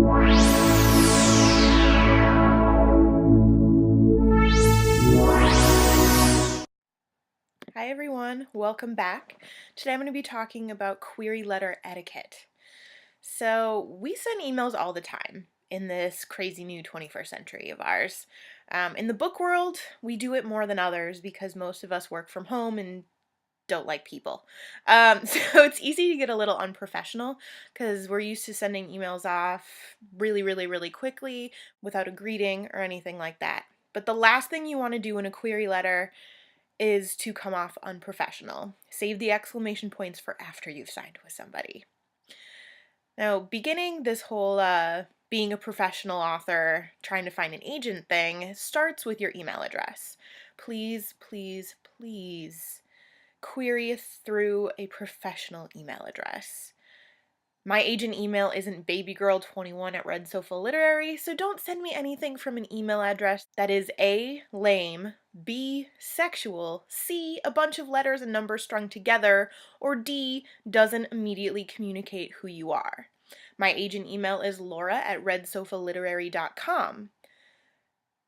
Hi everyone, welcome back. Today I'm going to be talking about query letter etiquette. So we send emails all the time in this crazy new 21st century of ours. In the book world, we do it more than others because most of us work from home and don't like people. So it's easy to get a little unprofessional because we're used to sending emails off really quickly without a greeting or anything like that. But the last thing you want to do in a query letter is to come off unprofessional. Save the exclamation points for after you've signed with somebody. Now, beginning this whole being a professional author, trying to find an agent thing starts with your email address. Please query through a professional email address. My agent email isn't babygirl21@redsofa.literary, so don't send me anything from an email address that is A, lame, B, sexual, C, a bunch of letters and numbers strung together, or D, doesn't immediately communicate who you are. My agent email is laura@redsofaliterary.com.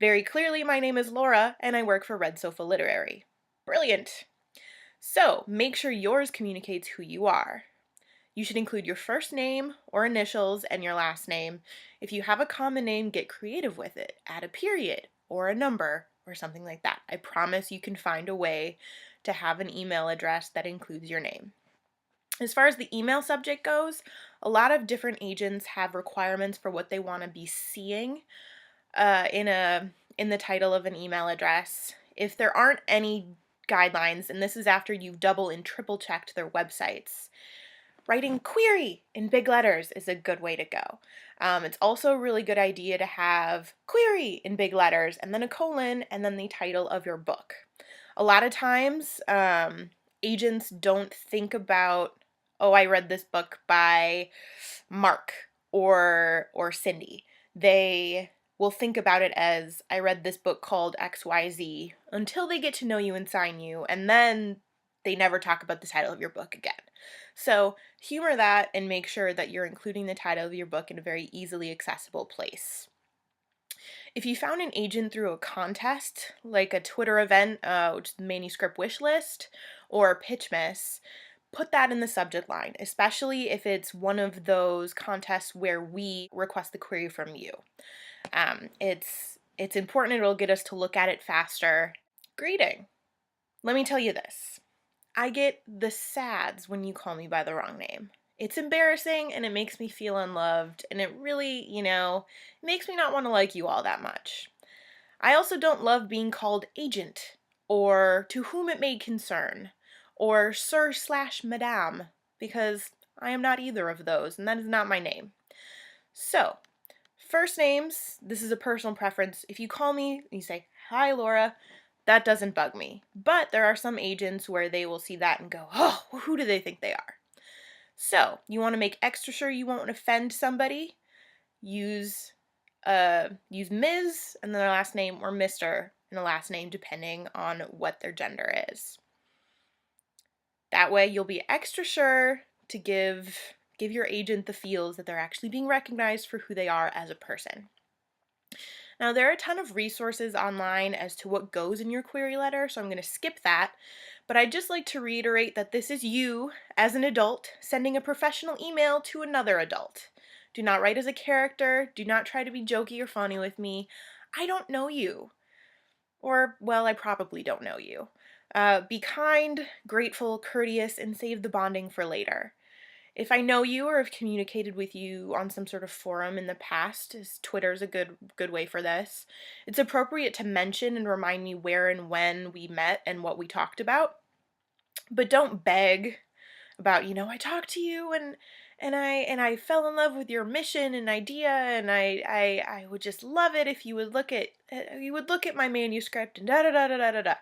Very clearly, my name is Laura, and I work for Red Sofa Literary. Brilliant! So, make sure yours communicates who you are. You should include your first name or initials and your last name. If you have a common name, get creative with it. Add a period or a number or something like that. I promise you can find a way to have an email address that includes your name. As far as the email subject goes, a lot of different agents have requirements for what they want to be seeing in the title of an email address. If there aren't any guidelines, and this is after you've double and triple checked their websites, writing query in big letters is a good way to go. It's also a really good idea to have query in big letters and then a colon and then the title of your book. A lot of times, agents don't think about, oh, I read this book by Mark or Cindy. They will think about it as, I read this book called XYZ, until they get to know you and sign you, and then they never talk about the title of your book again. So humor that and make sure that you're including the title of your book in a very easily accessible place. If you found an agent through a contest, like a Twitter event, which is the manuscript wish list, or Pitchmas, put that in the subject line, especially if it's one of those contests where we request the query from you. It's important. It'll get us to look at it faster. Greeting. Let me tell you this. I get the sads when you call me by the wrong name. It's embarrassing and it makes me feel unloved, and it really, makes me not want to like you all that much. I also don't love being called agent, or to whom it may concern, or sir/madame, because I am not either of those, and that is not my name. So, first names, this is a personal preference. If you call me and you say, "Hi, Laura," that doesn't bug me. But there are some agents where they will see that and go, "Oh, who do they think they are?" So, you want to make extra sure you won't offend somebody. Use Ms. and then their last name, or Mr. and the last name, depending on what their gender is. That way you'll be extra sure to give your agent the feels that they're actually being recognized for who they are as a person. Now, there are a ton of resources online as to what goes in your query letter, so I'm going to skip that. But I'd just like to reiterate that this is you, as an adult, sending a professional email to another adult. Do not write as a character. Do not try to be jokey or funny with me. I don't know you. Or, well, I probably don't know you. Be kind, grateful, courteous, and save the bonding for later. If I know you or have communicated with you on some sort of forum in the past, as Twitter's a good way for this, it's appropriate to mention and remind me where and when we met and what we talked about. But don't beg about, I talked to you and I fell in love with your mission and idea, and I would just love it if you would look at my manuscript and da da da da da da da.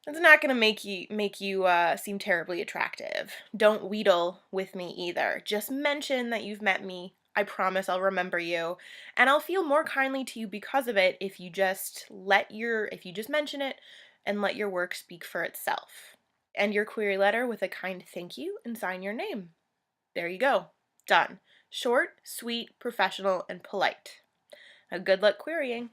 It's not going to make you seem terribly attractive. Don't wheedle with me either. Just mention that you've met me. I promise I'll remember you, and I'll feel more kindly to you because of it if you just mention it and let your work speak for itself. End your query letter with a kind thank you and sign your name. There you go. Done. Short, sweet, professional, and polite. Now, good luck querying.